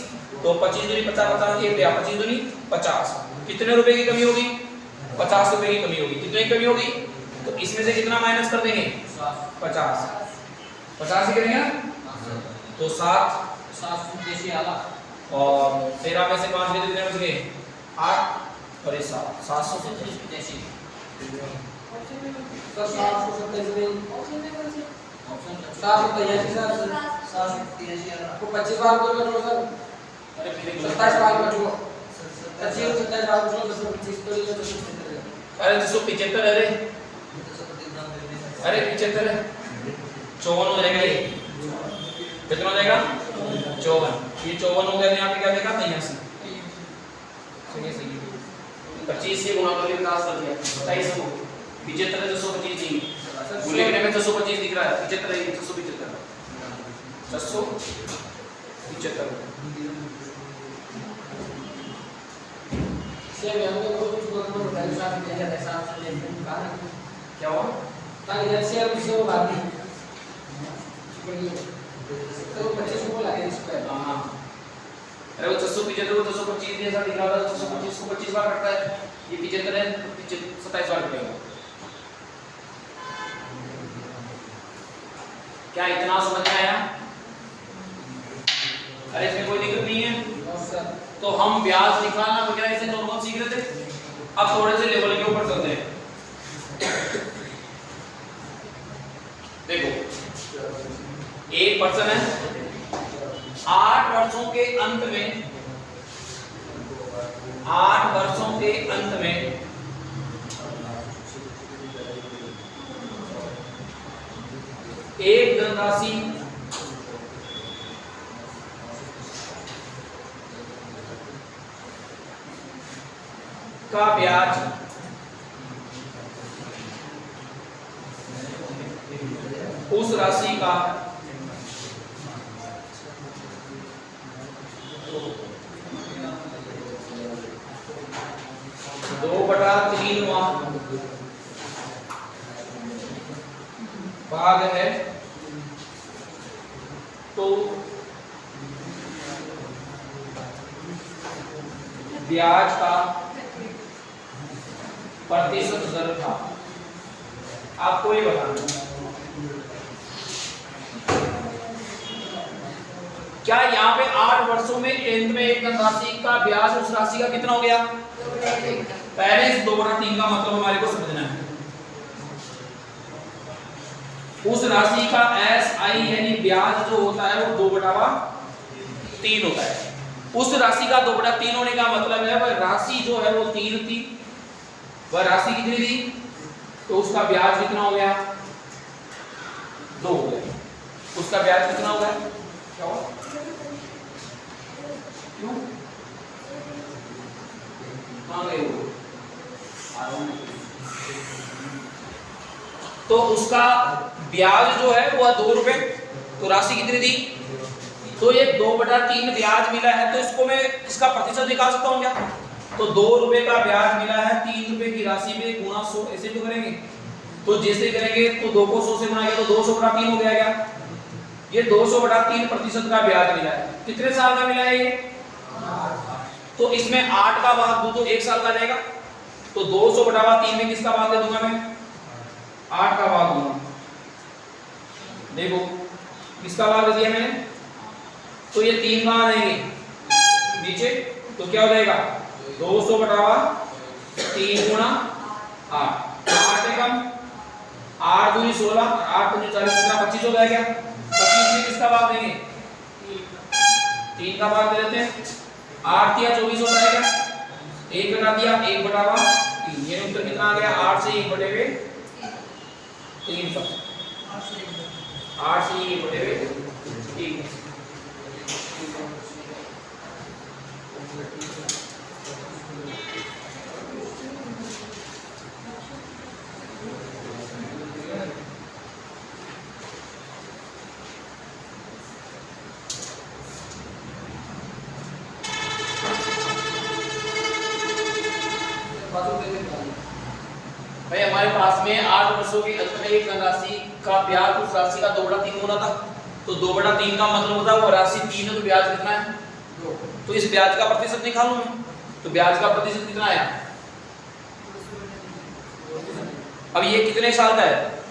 तो 25 दूनी 50, 50 ये गया 25 दूनी 50। कितने रुपए की कमी होगी? 50 रुपए की कमी होगी। कितने की कमी होगी? तो इसमें से कितना माइनस कर देंगे? 50 ही करेंगे ना? तो 7 और 13 में से 5 गए तो कितने बच गए? 8 और ये 7 787। अरे 275 अरे 75 है 54 हो जाएगा। ये कितना हो जाएगा? 54। ये 54 हो गया तो यहाँ पे क्या देगा? 83। सही सही 25 से गुणा करके 50 कर दिया 27 हो 75 है 225 जी लिखने में 225 दिख रहा है 75 है 675 सेम यहाँ पे बहुत कुछ करना पड़ता है साथ में ऐसा ऑप्शन लेते हैं क्या हुआ? ताकि जैसे हम इसे वो बात नहीं तो 25 को लगे इस पे। हां अरे वो 675 को 225 जैसा दिख रहा था 225 को 25 बार कटता है। ये 75 है 27 बार कटेगा। क्या इतना समझ में आया? अरे इसमें कोई दिक्कत नहीं है। तो हम ब्याज निकालना वगैरह ऐसे नॉर्मल सीख रहे थे। अब थोड़े से लेवल के ऊपर चलते हैं। देखो एक पर्सन है 8 वर्षों के अंत में 8 वर्षों के अंत में एक धनराशि का ब्याज उस राशि का भाग है तो ब्याज का प्रतिशत दर था। आपको ये बताना क्या यहाँ पे 8 वर्षों में केंद्र में एक धनराशि का ब्याज उस राशि का कितना हो गया? पहले इस 2/3 का मतलब हमारे को समझना है। उस राशि का SI यानी ब्याज जो होता है वो 2/3 होता है। उस राशि का 2/3 होने का मतलब है वह राशि जो है वो 3 थी, वह राशि कितनी थी तो उसका ब्याज कितना हो गया? 2 हो गया। उसका ब्याज कितना हो गया? क्या हुआ? क्यों कहां गए वो? तो उसका ब्याज जो है वो 2 रुपए, तो राशि कितनी थी? तो ये 2/3 ब्याज मिला है तो इसको मैं इसका प्रतिशत निकाल सकता हूँ क्या? तो 2 रुपए का ब्याज मिला है 3 रुपए की राशि में गुणा 100, ऐसे तो करेंगे। तो जैसे करेंगे तो 2 को 100 से गुणा किया तो 200/3 हो गया क्या? ये 200/3% का ब्याज मिला है। कितने साल का मिला है ये? तो इसमें 8 का भाग दूं तो 1 साल का रहेगा। तो 200/3 में किसका भाग दे दूंगा मैं? 8 का भाग दूंगा। देखो किसका भाग दे दिया मैंने? तो ये 3 कहां आएंगे नीचे, तो क्या हो जाएगा? 200/3 गुणा 8, 8 एकम 8 दूनी 16, 8 दूनी 40, कितना 25 हो जाएगा। 25 में किसका भाग देंगे? 3 का भाग दे देते हैं। 8 या 24 हो जाएगा, 1 घटा दिया 1/3। ये उत्तर कितना आ गया? 8 से 1/3 8 से 1/3। भाई हमारे पास में 8 वर्षों के अंत में एक धनराशि का ब्याज उस राशि का 2/3 होना था। तो 2/3 का मतलब होता है वो राशि 3 है तो ब्याज कितना है? 2। तो इस ब्याज का प्रतिशत निकालूं मैं, तो ब्याज का प्रतिशत कितना आया? अब ये कितने साल का है?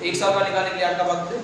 1 साल का निकालने के लिए 8 का भाग दे।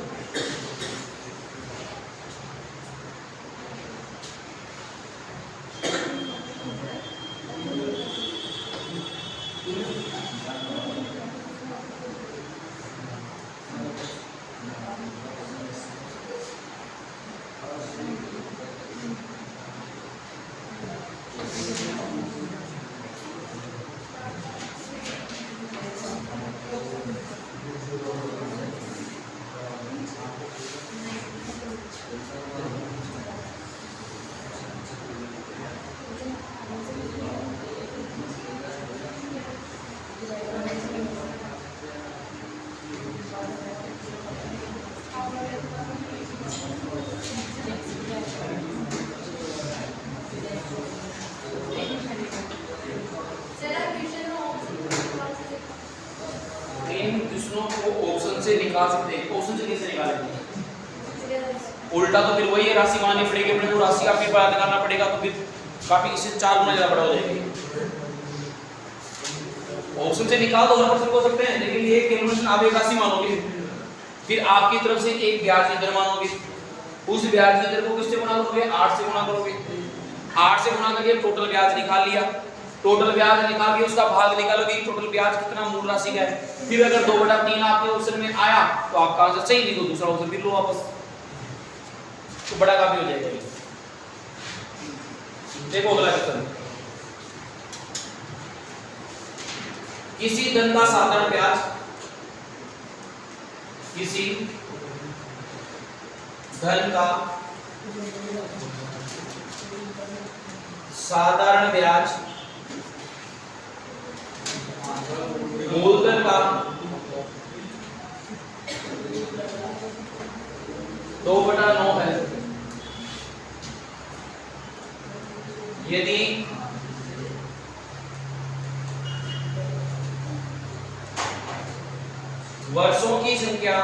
से निकाल सकते हैं। ऑप्शन से कैसे निकालेंगे? उल्टा तो फिर वही है, राशि माननी पड़ेगी अपने को, राशि का फिर पता करना पड़ेगा, तो फिर काफी इससे 4 गुना ज्यादा बड़ा हो जाएगी। ऑप्शन से निकाल दो 100% हो सकते हैं, लेकिन ये कैलकुलेशन आप एक राशि मानोगे, फिर आपकी तरफ से एक ब्याज की दर मानोगे, उस ब्याज की दर को किससे गुणा करोगे? 8 से गुणा करोगे। 8 से गुणा करके टोटल ब्याज निकाल लिया, टोटल ब्याज निकाल के उसका भाग निकालोगे, टोटल ब्याज कितना मूल राशि का है। फिर अगर 2/3 आपके ऑप्शन में आया तो आपका आंसर सही, नहीं तो दूसरा ऑप्शन फिर लो वापस, तो बड़ा काफी हो जाएगा। देखो अगला क्वेश्चन, किसी धन का साधारण ब्याज, किसी धन का साधारण ब्याज मूलधन का 2/9 है यदि वर्षों की संख्या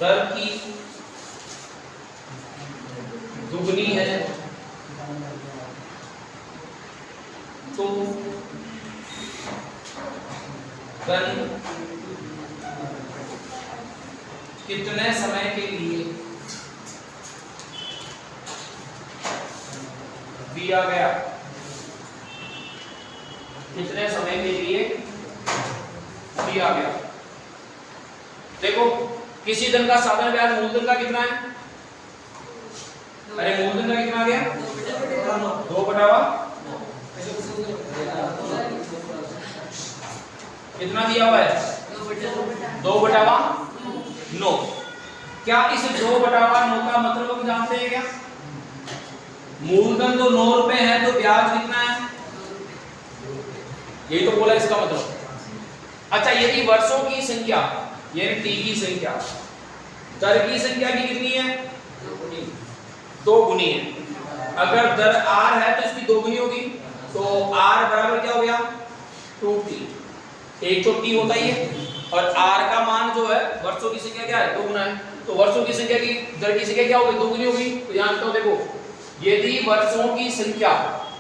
दर की दुगनी है तो गण कितने समय के लिए दिया गया, कितने समय के लिए दिया गया। देखो किसी धन का साधारण ब्याज मूलधन का कितना है, अरे मूलधन का कितना आ गया 2/9 कितना दिया हुआ है 2/9। क्या इस 2/9 का मतलब हम जानते हैं क्या, मूलधन तो 9 रुपए है तो ब्याज कितना है, यही तो बोला इसका मतलब। अच्छा यदि वर्षों की संख्या यानी टी की संख्या दर की संख्या की कितनी है 2 गुनी है, अगर दर r है तो इसकी 2 गुनी होगी, तो r बराबर क्या हो गया 2t, एक तो t होता ही है और r का मान जो है वर्षों की संख्या क्या है 2 गुना है, तो वर्षों की संख्या की दर की संख्या क्या होगी 2 गुनी होगी। तो यहां तो देखो यदि वर्षों की संख्या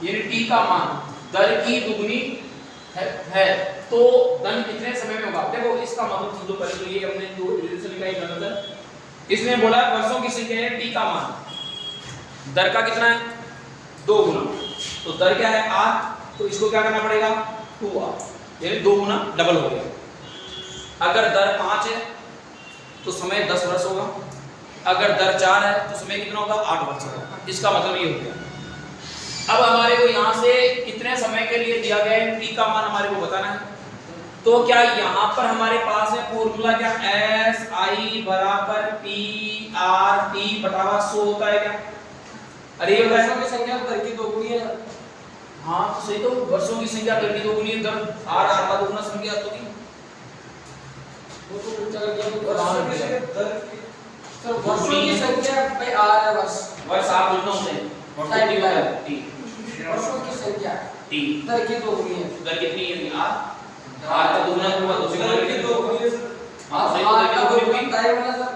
यानी t का मान दर की दुगनी है तो धन कितने समय में होगा। देखो इसका मतलब समझो पहले तो ये हमने जो रिलेशन लिखा है गणतंत्र, इसने बोला वर्षों की संख्या है t का मान दर का कितना है 2 गुना, तो दर क्या है r, तो इसको क्या करना पड़ेगा 2r, यानी 2 गुना डबल हो गया। अगर दर 5 है तो समय 10 वर्ष होगा, अगर दर 4 है तो समय कितना होगा 8 वर्ष होगा। इसका मतलब ये हो गया। अब हमारे को यहाँ से कितने समय के लिए दिया गया है t का मान हमारे को बताना है, तो क्या यहाँ पर हमारे पास है फॉर्मूला क्या एस आई बराबर पी आर टी बटावा 100 होता है क्या, अरे ये वर्षों की संख्या दर की 2 गुनी है। हाँ तो सही, तो वर्षों की संख्या दर की 2 गुनी है, दर आर आर का 2 गुना संख्या तो की वो तो पूछा गया तो वर्षों की संख्या भाई आर है वर्ष आप लिखना होते हैं टी वर्षों की संख्या टी दर की 2 गुनी है, दर कितनी है आर का 2 गुना होगा तो दर की 2 गुनी है सर। हां सही, तो दर की 2 गुनी बताया मैंने सर,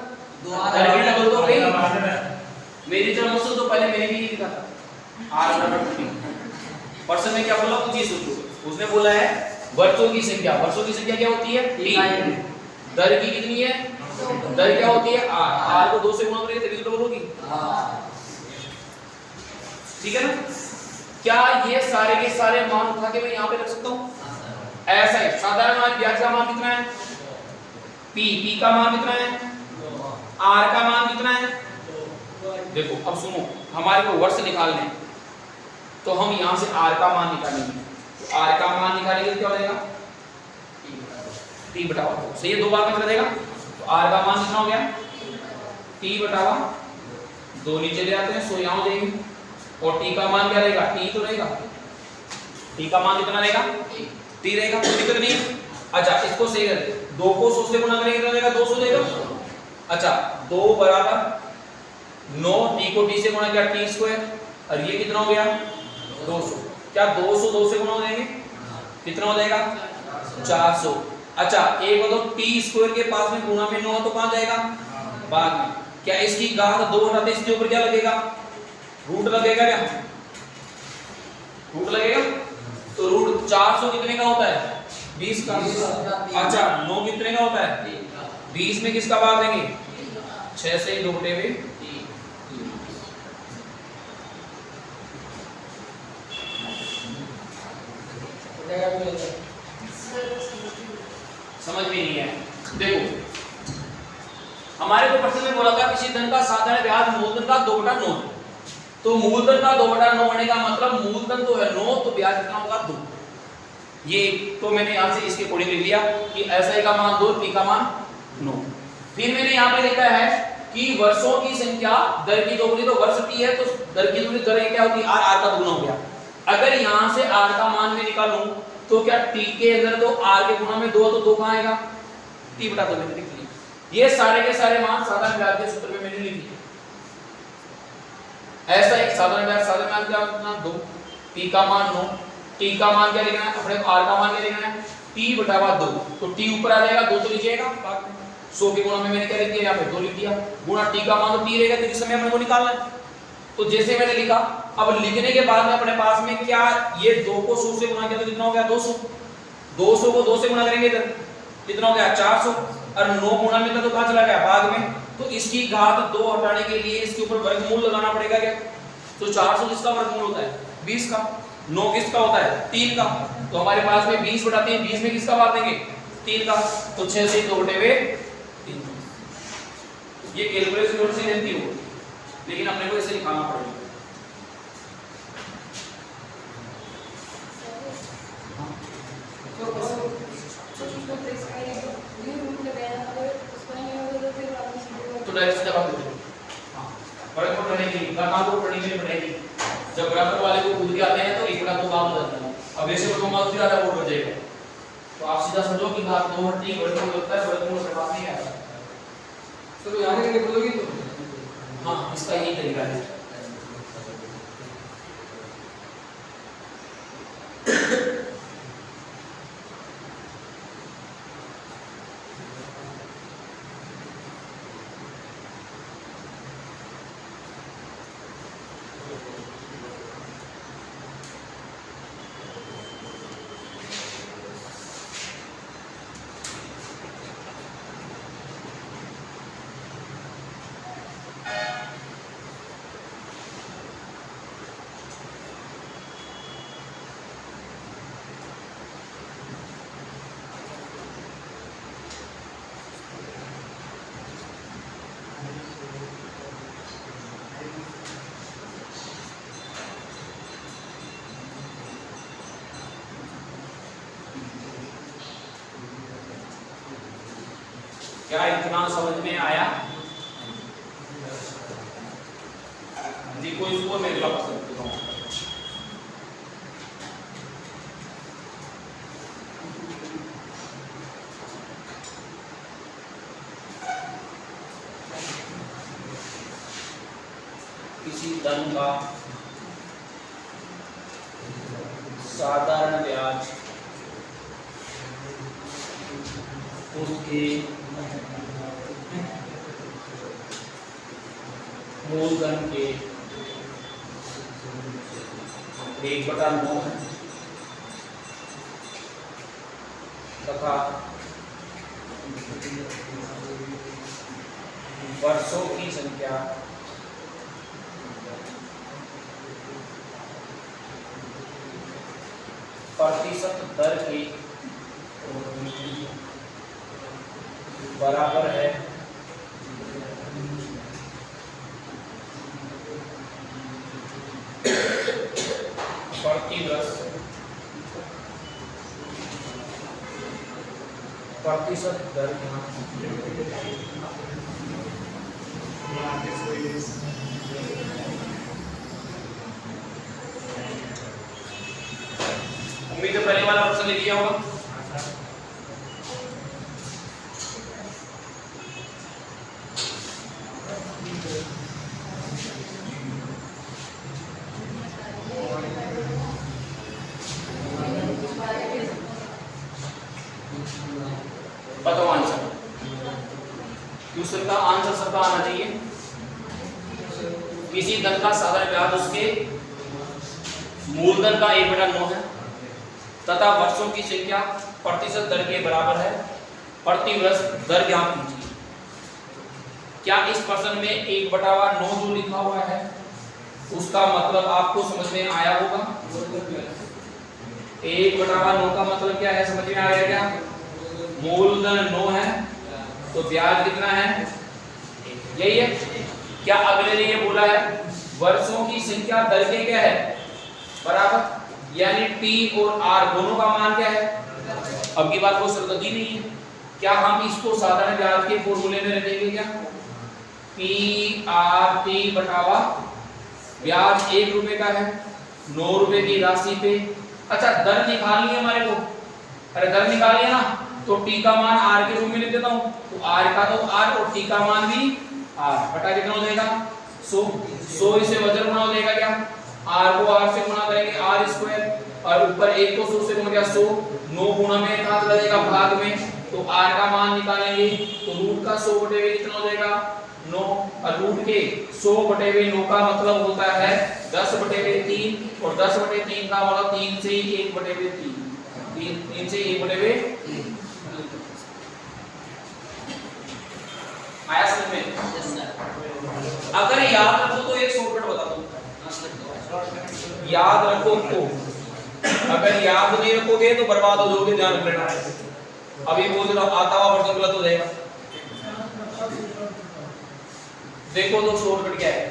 दर की डबल तो गई मेरी तरफ से, तो पहले मैंने भी लिखा था आर बराबर टी। पर्सन ने क्या बोला कुछ ही सोचो, उसने बोला है वर्षों की संख्या, वर्षों की संख्या क्या होती है टी, दर की कितनी है दर क्या होती है आर, आर को 2 से गुणा करेंगे तभी तो डबल होगी। ठीक है ना, क्या ये सारे के सारे मान उठा के मैं यहाँ पे रख सकता हूँ, ऐसा ही साधारण मान ब्याज का मान कितना है पी का मान कितना है आर का मान कितना है। देखो अब सुनो, हमारे को वर्ष निकालने हैं तो हम यहाँ से आर का मान निकालेंगे, तो आर का मान निकालेंगे तो क्या हो जाएगा t/2, सही है 2 बार में चला जाएगा, तो आर का मान कितना हो गया t/2 नीचे ले आते हैं 100 यहाँ हो जाएंगे, और t का मान क्या रहेगा t तो रहेगा, t का मान कितना रहेगा t रहेगा, कोई दिक्कत नहीं। अच्छा इसको सही कर 2 को 100 से गुणा करेंगे तो रहेगा 200 देगा। अच्छा 2 बराबर 9, t को t से गुणा किया t² और ये कितना हो गया 200, क्या 200 2 से गुणा हो जाएंगे कितना हो जाएगा 400। अच्छा एक तो t² के पास में गुणा में 9 तो कहां जाएगा बाद में, क्या इसकी घात 2 हटाते इसके ऊपर क्या लगेगा रूट लगेगा, क्या रूट लगेगा, तो रूट 400 कितने का होता है 20 का। अच्छा 9 कितने का होता है 20 में किसका भाग देंगे 6 से 2 बटे में 3। समझ में नहीं है। देखो हमारे को प्रश्न में बोला था किसी धन का साधारण ब्याज मूलधन का 2/9 है, तो मूलधन का 2/9 होने का मतलब मूलधन तो है 9 तो ब्याज कितना होगा 2। ये तो मैंने यहाँ से इसके अकॉर्डिंग लिख लिया कि एसआई का मान 2 पी का मान 9। फिर मैंने यहाँ पे लिखा है कि वर्षों की संख्या दर की 2 गुनी, तो वर्ष टी है तो दर की 2 गुनी दर क्या होती है आर, आर का 2 गुना हो गया। अगर यहाँ से आर का मान में निकालूं तो क्या टी के अंदर तो आर के गुणा में 2 तो 2 कहाँ आएगा t/2 मैंने लिख लिया। ये सारे के सारे मान साधारण ब्याज के सूत्र में मैंने लिख दिए। ऐसा एक साधारण ब्याज क्या होता है 2, p का मान 9, टी का मान क्या लिखना है, अपने आर का मान क्या लिखना है, टी बटा 2। तो टी ऊपर आ जाएगा, 2 तो नीचे आएगा भाग में। 100 के गुणा में मैंने क्या लिख दिया, यहाँ पे 2 लिख दिया, गुणा टी का मान तो टी रहेगा, तो इस समय अपने को निकालना है। तो जैसे मैंने लिखा, अब लिखने के बाद में अपने पास में क्या, ये 2 को 100 से गुणा किया तो कितना हो गया 200, 200 को 2 से गुणा करेंगे इधर कितना हो गया 400, और 9 गुणा में था तो कहाँ चला गया भाग में। तो इसकी घात 2 हटाने के लिए इसके ऊपर वर्गमूल लगाना पड़ेगा क्या। तो 400 किसका वर्गमूल होता है 20 का, 9 किसका होता है 3 का। तो हमारे पास में 20 बटाते हैं 20 में किसका भाग देंगे 3 का। तो 6 से 2 बटे 3। ये कैलकुलेशन थोड़ी सी रहती हो, लेकिन अपने को इसे लिखाना पड़ेगा। तो डायरेक्ट सीधा बात करें, हां बराबर पढ़ेंगे, गणना को पढ़ने के लिए पढ़ेंगे। जब बराबर वाले को कूद के आते हैं तो 1/2 काम हो जाता है। अब ऐसे को मार्क्स ज्यादा बोर्ड हो जाएगा, तो आप सीधा समझो कि घात 2 हटी वर्गमूल होता है, वर्गमूल से बात नहीं आता। तो यानी कि बोलोगे तो हां इसका यही तरीका है। क्या इतना समझ में आया जी। कोई इसको मैं अगला पसंद करता हूँ। किसी धन का साधारण ब्याज उसके मूलधन के 1/9 है तथा वर्षों की संख्या प्रतिशत दर के बराबर है प्रतिशत दर उम्मीद है पहले वाला प्रश्न लिख दिया होगा। बताओ आंसर, क्वेश्चन का आंसर सबका आना चाहिए। किसी धन का साधारण ब्याज उसके मूलधन का 1/9 है तथा वर्षों की संख्या प्रतिशत दर के बराबर है। प्रति वर्ष दर ज्ञात कीजिए। क्या इस प्रश्न में 1/9 जो लिखा हुआ है उसका मतलब आपको समझ में आया होगा? 1/9 का मतलब क्या है, समझ में आ गया क्या? मूलधन 9 है तो ब्याज कितना है, यही है क्या? अगले ने ये बोला है वर्षों की संख्या दर के क्या है बराबर, यानी T और R दोनों का मान क्या है। अब की बात को शर्त दी नहीं है, क्या हम इसको साधारण ब्याज के फॉर्मूले में रखेंगे क्या? PRT बटावा ब्याज 1 रुपए का है 9 रुपए की राशि पे। अच्छा दर निकालनी है हमारे को, अरे दर निकाल लिया ना तो T का मान R के रूप में लिख देता हूं, तो R का तो R और T का मान भी R बटा कितना हो जाएगा 100। 100 इसे वजन गुणा हो जाएगा क्या, R को R से गुणा करेंगे R स्क्वायर और ऊपर 1 को 100 से गुणा किया 100, 9 गुणा में कहां चला जाएगा भाग में, तो r का मान निकालेंगे तो रूट का 100 बटे में कितना हो जाएगा 9, और रूट के 100 बटे में 9 का मतलब होता है 10 बटे में 3, और 10 बटे 3 का मतलब 3 से 1 बटे में 3, 3 से 1 बटे में 3। आया समझ में? Yes sir. अगर याद रखो तो एक शॉर्टकट बता दूं, याद रखो तो, अगर याद नहीं रखोगे तो बर्बाद हो जाओगे, ध्यान रख लेना। अभी बोल रहा हूं आता हुआ वर्तन गलत हो जाएगा। देखो तो शॉर्टकट क्या है,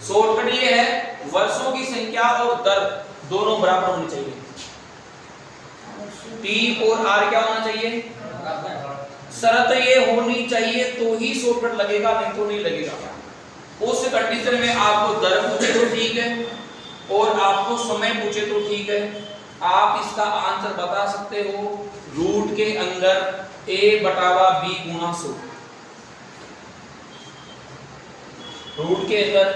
शॉर्टकट ये है वर्षों की संख्या और दर दोनों बराबर होनी चाहिए। टी और आर क्या होना चाहिए, शर्त ये होनी चाहिए तो ही शॉर्टकट लगेगा, नहीं तो नहीं लगेगा। उस कंडीशन में आपको दर पूछे तो ठीक है और आपको समय पूछे तो ठीक है। आप इसका आंसर बता सकते हो रूट के अंदर a बटावा b गुणा 100, रूट के अंदर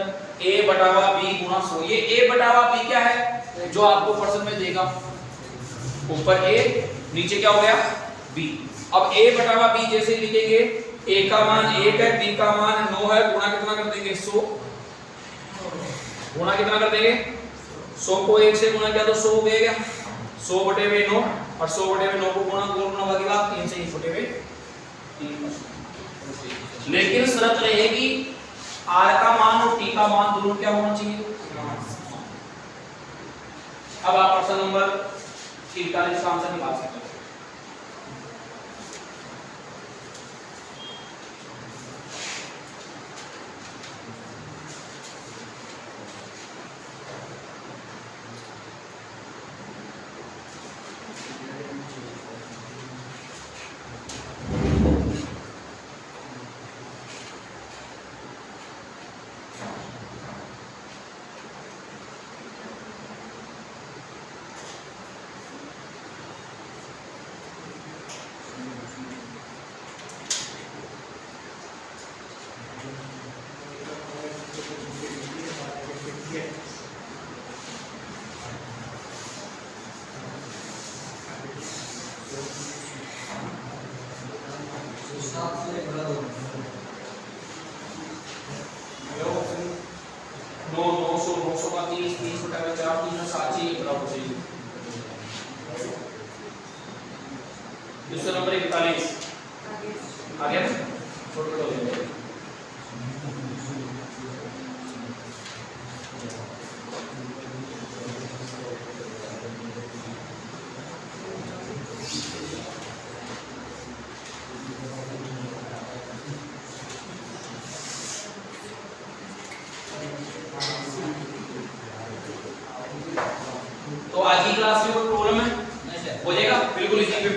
a बटावा b गुणा 100। ये a बटावा b क्या है जो आपको प्रश्न में देगा, ऊपर a नीचे क्या हो गया b। अब a बटावा b जैसे लिखेंगे, a का मान 1 है, b का मान 9 है, गुणा कितना कर देंगे 100, गुणा कितना कर देंगे 100 को 1 से गुणा किया तो 100 हो गया, 100 बटे में 9, और 100 बटे में 9 को गुणा लगेगा 3 से 1 बटे में 3। लेकिन शर्त रहेगी r का मान और t का मान दोनों क्या होना चाहिए। अब आप प्रश्न नंबर 43 का आंसर निकाल सकते हो। क्वेश्चन नंबर 41 आ गया, छोटे हो गए। तो आज की क्लास में कोई प्रॉब्लम है हो जाएगा बिल्कुल इसी पे